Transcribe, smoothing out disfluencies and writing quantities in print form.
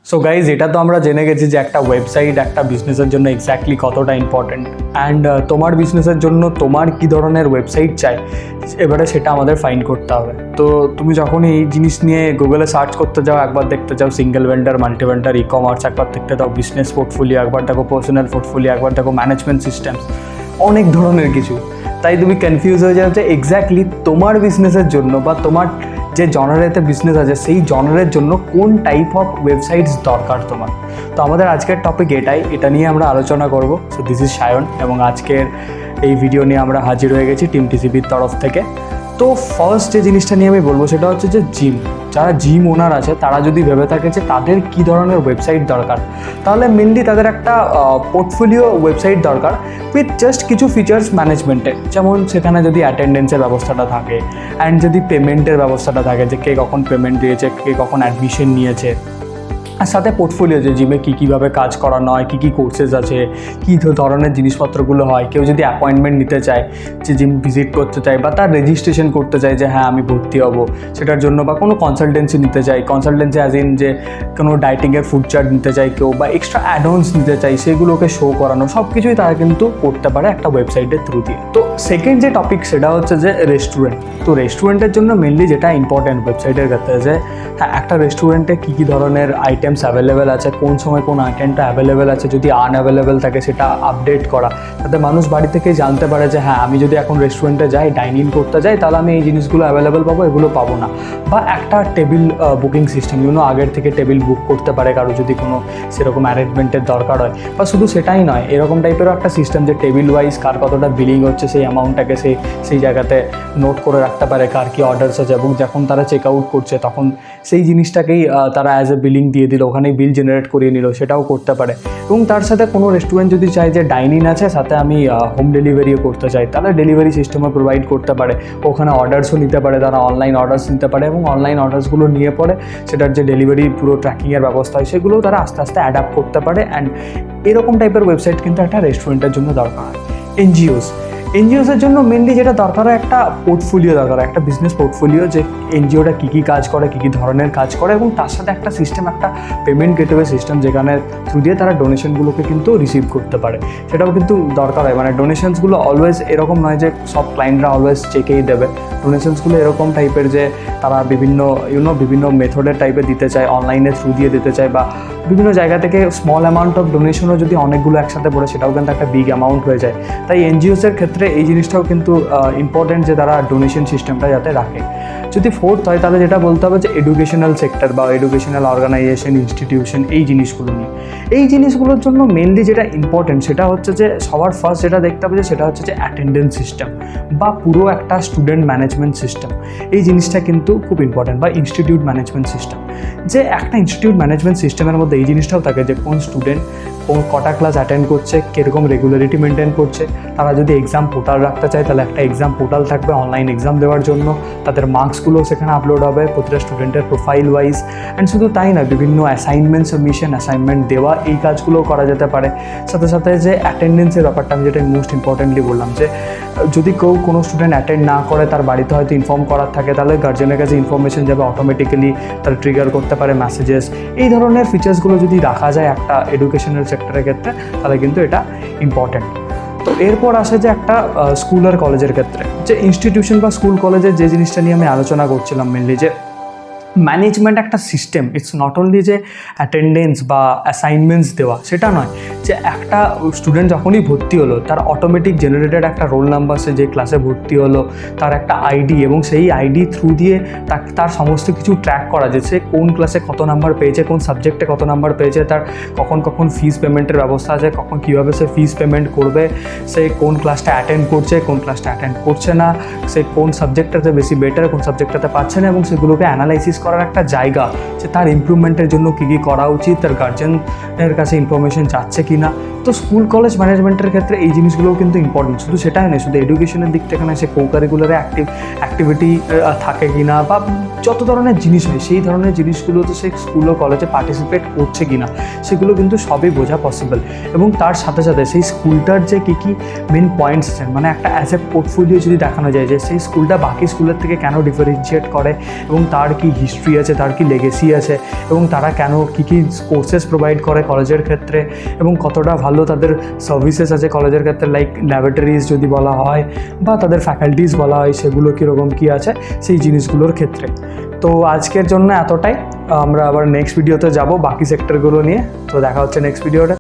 So guys, এটা তো আমরা জেনে গেছি যে একটা ওয়েবসাইট একটা বিজনেসের জন্য এক্স্যাক্টলি কতটা ইম্পর্ট্যান্ট, অ্যান্ড তোমার বিজনেসের জন্য তোমার কী ধরনের ওয়েবসাইট চাই এবারে সেটা আমাদের ফাইন্ড করতে হবে। তো তুমি যখন এই জিনিস নিয়ে গুগলে সার্চ করতে যাও, একবার দেখতে যাও single vendor, multi vendor, e commerce, একবার দেখতে যাও বিজনেস পোর্টফোলিও, একবার দেখো পার্সোনাল পোর্টফোলিও, একবার দেখো ম্যানেজমেন্ট সিস্টেমস, অনেক ধরনের কিছু। তাই তুমি কনফিউজ হয়ে যাও যে এক্স্যাক্টলি তোমার বিজনেসের জন্য বা তোমার যে জনারেতে বিজনেস আছে সেই জনারের জন্য কোন টাইপ অফ ওয়েবসাইটস দরকার তোমার। তো আমাদের আজকের টপিক এটা নিয়ে আমরা আলোচনা করব। সো দিস ইজ সায়ন এবং আজকের এই ভিডিও নিয়ে আমরা হাজির হয়ে গেছি টিম টিসিবির তরফ থেকে। তো ফার্স্ট যে জিনিসটা নিয়ে আমি বলবো সেটা হচ্ছে যে যারা জিম ওনার আছে তারা যদি ভেবে থাকে যে তাদের কী ধরনের ওয়েবসাইট দরকার, তাহলে মেনলি তাদের একটা পোর্টফোলিও ওয়েবসাইট দরকার উইথ জাস্ট কিছু ফিচার্স ম্যানেজমেন্টের, যেমন সেখানে যদি অ্যাটেন্ডেন্সের ব্যবস্থাটা থাকে অ্যান্ড যদি পেমেন্টের ব্যবস্থাটা থাকে যে কে কখন পেমেন্ট দিয়েছে, কে কখন অ্যাডমিশন নিয়েছে, আর সাথে পোর্টফোলিও যে জিমে কীভাবে কাজ করানো হয়, কী কোর্সেস আছে, কী ধরনের জিনিসপত্রগুলো হয়। কেউ যদি অ্যাপয়েন্টমেন্ট নিতে চায়, যে জিম ভিজিট করতে চায় বা তার রেজিস্ট্রেশন করতে চায় যে হ্যাঁ আমি ভর্তি হব সেটার জন্য, বা কোনো কনসালটেন্সি নিতে চাই, কনসালটেন্সি অ্যাজ ইন যে কোনো ডায়েটিংয়ের ফুড চার্ট নিতে চাই কেউ, বা এক্সট্রা অ্যাডঅনস নিতে চাই, সেগুলোকে শো করানো, সব কিছুই তারা কিন্তু করতে পারে একটা ওয়েবসাইটের থ্রু দিয়ে। তো সেকেন্ড যে টপিক সেটা হচ্ছে যে রেস্টুরেন্ট। তো রেস্টুরেন্টের জন্য মেনলি যেটা ইম্পর্ট্যান্ট ওয়েবসাইটের ক্ষেত্রে যে হ্যাঁ একটা রেস্টুরেন্টে কী ধরনের আইটেমস অ্যাভেলেবেল আছে, কোন সময় কোন আইটেমটা অ্যাভেলেবেল আছে, যদি আনঅ্যাভেলেবেল থাকে সেটা আপডেট করা, যাতে মানুষ বাড়ি থেকে জানতে পারে যে হ্যাঁ আমি যদি এখন রেস্টুরেন্টে যাই, ডাইন ইন করতে যাই, তাহলে আমি এই জিনিসগুলো অ্যাভেলেবেল পাবো, এগুলো পাবো না। বা একটা টেবিল বুকিং সিস্টেম, আগের থেকে টেবিল বুক করতে পারে কারো যদি কোনো সেরকম অ্যারেঞ্জমেন্টের দরকার হয়। বা শুধু সেটাই নয়, এরকম টাইপেরও একটা সিস্টেম যে টেবিল ওয়াইজ কার কতটা বিলিং হচ্ছে সেই অ্যামাউন্টটাকে সেই জায়গাতে নোট করে রাখতে পারে, কার কী অর্ডারস আছে, এবং যখন তারা চেক আউট করছে তখন সেই জিনিসটাকেই তারা অ্যাজ এ বিলিং দিয়ে দিল, ওখানেই বিল জেনারেট করিয়ে নিল, সেটাও করতে পারে। এবং তার সাথে কোনো রেস্টুরেন্ট যদি চায় যে ডাইনিং আছে সাথে আমি হোম ডেলিভারিও করতে চাই, তাহলে ডেলিভারি সিস্টেমও প্রোভাইড করতে পারে, ওখানে অর্ডারসও নিতে পারে, তারা অনলাইন অর্ডারস নিতে পারে, এবং অনলাইন অর্ডারসগুলো নিয়ে পরে সেটার যে ডেলিভারি পুরো ট্র্যাকিংয়ের ব্যবস্থা হয় সেগুলোও তারা আস্তে আস্তে অ্যাডাপ্ট করতে পারে। অ্যান্ড এরকম টাইপের ওয়েবসাইট কিন্তু একটা রেস্টুরেন্টের জন্য দরকার হয়। এনজিওসের জন্য মেনলি যেটা দরকার হয় একটা পোর্টফোলিও দরকার, একটা বিজনেস পোর্টফোলিও, যে এনজিওটা কী কাজ করে, কী ধরনের কাজ করে, এবং তার সাথে একটা সিস্টেম, একটা পেমেন্ট গেটওয়ে সিস্টেম যেখানে থ্রু দিয়ে তারা ডোনেশনগুলোকে কিন্তু রিসিভ করতে পারে, সেটাও কিন্তু দরকার হয়। মানে ডোনেশনসগুলো অলওয়েজ এরকম নয় যে সব ক্লায়েন্টরা অলওয়েজ চেকেই দেবে। ডোনেশনসগুলো এরকম টাইপের যে তারা বিভিন্ন মেথডের টাইপের দিতে চায়, অনলাইনের থ্রু দিয়ে দিতে চায়, বা বিভিন্ন জায়গা থেকে স্মল অ্যামাউন্ট অফ ডোনেশনও যদি অনেকগুলো একসাথে পড়ে সেটাও কিন্তু একটা বিগ অ্যামাউন্ট হয়ে যায়। তাই এনজিওসের ক্ষেত্রে এই জিনিসটাও কিন্তু ইম্পর্টেন্ট যে তারা ডোনেশন সিস্টেমটা যাতে রাখে। যদি ফোর্থ হয় তাহলে যেটা বলতে হবে যে এডুকেশনাল সেক্টর বা এডুকেশনাল অর্গানাইজেশন, ইনস্টিটিউশন, এই জিনিসগুলো নিয়ে। এই জিনিসগুলোর জন্য মেনলি যেটা ইম্পর্টেন্ট সেটা হচ্ছে যে সবার ফার্স্ট যেটা দেখতে হবে যে সেটা হচ্ছে যে অ্যাটেন্ডেন্স সিস্টেম বা পুরো একটা স্টুডেন্ট ম্যানেজমেন্ট সিস্টেম। এই জিনিসটা কিন্তু খুব ইম্পর্টেন্ট, বা ইনস্টিটিউট ম্যানেজমেন্ট সিস্টেম। যে একটা ইনস্টিটিউট ম্যানেজমেন্ট সিস্টেমের মধ্যে এই জিনিসটাও থাকে যে কোন স্টুডেন্ট কটা ক্লাস অ্যাটেন্ড করছে, কীরকম রেগুলারিটি মেনটেন করছে। তারা যদি এক্সাম পোর্টাল রাখতে চায় তাহলে একটা এক্সাম পোর্টাল থাকবে অনলাইন এক্সাম দেওয়ার জন্য, তাদের মার্কসগুলো সেখানে আপলোড হবে প্রতিটা স্টুডেন্টের প্রোফাইল ওয়াইজ। অ্যান্ড শুধু তাই না, বিভিন্ন অ্যাসাইনমেন্ট সাবমিশন, অ্যাসাইনমেন্ট দেওয়া, এই কাজগুলোও করা যেতে পারে। সাথে সাথে যে অ্যাটেন্ডেন্সের ব্যাপারটা আমি যেটা মোস্ট ইম্পর্টেন্টলি বললাম, যে যদি কোনো স্টুডেন্ট অ্যাটেন্ড না করে, তার বাড়িতে হয়তো ইনফর্ম করার থাকে, তাহলে গার্জেনের কাছে ইনফরমেশন যাবে অটোমেটিক্যালি, তারা ট্রিগার করতে পারে মেসেজেস। এই ধরনের ফিচার্সগুলো যদি রাখা যায় একটা এডুকেশনাল সেক্টরের ক্ষেত্রে তাহলে কিন্তু এটা ইম্পর্টেন্ট। তো এরপর আসে যে একটা স্কুল আর কলেজের ক্ষেত্রে, যে ইনস্টিটিউশন বা স্কুল কলেজের যে জিনিসটা নিয়ে আমি আলোচনা করছিলাম মেনলি, যে ম্যানেজমেন্ট একটা সিস্টেম। ইটস নট অনলি যে অ্যাটেন্ডেন্স বা অ্যাসাইনমেন্টস দেওয়া, সেটা নয়। যে একটা স্টুডেন্ট যখনই ভর্তি হলো তার অটোমেটিক জেনারেটেড একটা রোল নাম্বার, সে যে ক্লাসে ভর্তি হলো তার একটা আইডি, এবং সেই আইডি থ্রু দিয়ে তার সমস্ত কিছু ট্র্যাক করা, যে সে কোন ক্লাসে কত নাম্বার পেয়েছে, কোন সাবজেক্টে কত নাম্বার পেয়েছে, তার কখন ফিস পেমেন্টের ব্যবস্থা আছে, কীভাবে সে ফিস পেমেন্ট করবে, সে কোন ক্লাসটা অ্যাটেন্ড করছে, কোন ক্লাসটা অ্যাটেন্ড করছে না, সে কোন সাবজেক্টটাতে বেশি বেটার, কোন সাবজেক্টটাতে পাচ্ছে না, এবং সেগুলোকে অ্যানালাইসিস করার একটা জায়গা, যে তার ইমপ্রুভমেন্টের জন্য কী করা উচিত, তার গার্জেনের কাছে ইনফরমেশন যাচ্ছে কি না। তো স্কুল কলেজ ম্যানেজমেন্টের ক্ষেত্রে এই জিনিসগুলোও কিন্তু ইম্পর্টেন্ট। শুধু সেটাই নয়, শুধু এডুকেশনের দিক থেকে নয়, সে কোকারিকুলারে অ্যাক্টিভিটি থাকে কি না, বা যত ধরনের জিনিস হয় সেই ধরনের জিনিসগুলোতে সে স্কুল ও কলেজে পার্টিসিপেট করছে কি না, সেগুলো কিন্তু সবই বোঝা পসিবল। এবং তার সাথে সাথে সেই স্কুলটার যে কী মেন পয়েন্টস আছেন, মানে একটা অ্যাজ এ পোর্টফোলিও যদি দেখানো যায় যে সেই স্কুলটা বাকি স্কুলের থেকে কেন ডিফারেন্সিয়েট করে, এবং তার কি হিস্ট্রি আছে, তার কি লেগেসি আছে, এবং তারা কেন কী কী কোর্সেস প্রোভাইড করে কলেজের ক্ষেত্রে, এবং কতটা ভালো তাদের সার্ভিসেস আছে কলেজের ক্ষেত্রে, লাইক ল্যাবরেটরিজ যদি বলা হয় বা তাদের ফ্যাকাল্টিস বলা হয় সেগুলো কীরকম কী আছে সেই জিনিসগুলোর ক্ষেত্রে। তো আজকের জন্য এতটাই, আমরা আবার নেক্সট ভিডিওতে যাব বাকি সেক্টরগুলো নিয়ে। তো দেখা হচ্ছে নেক্সট ভিডিওটা।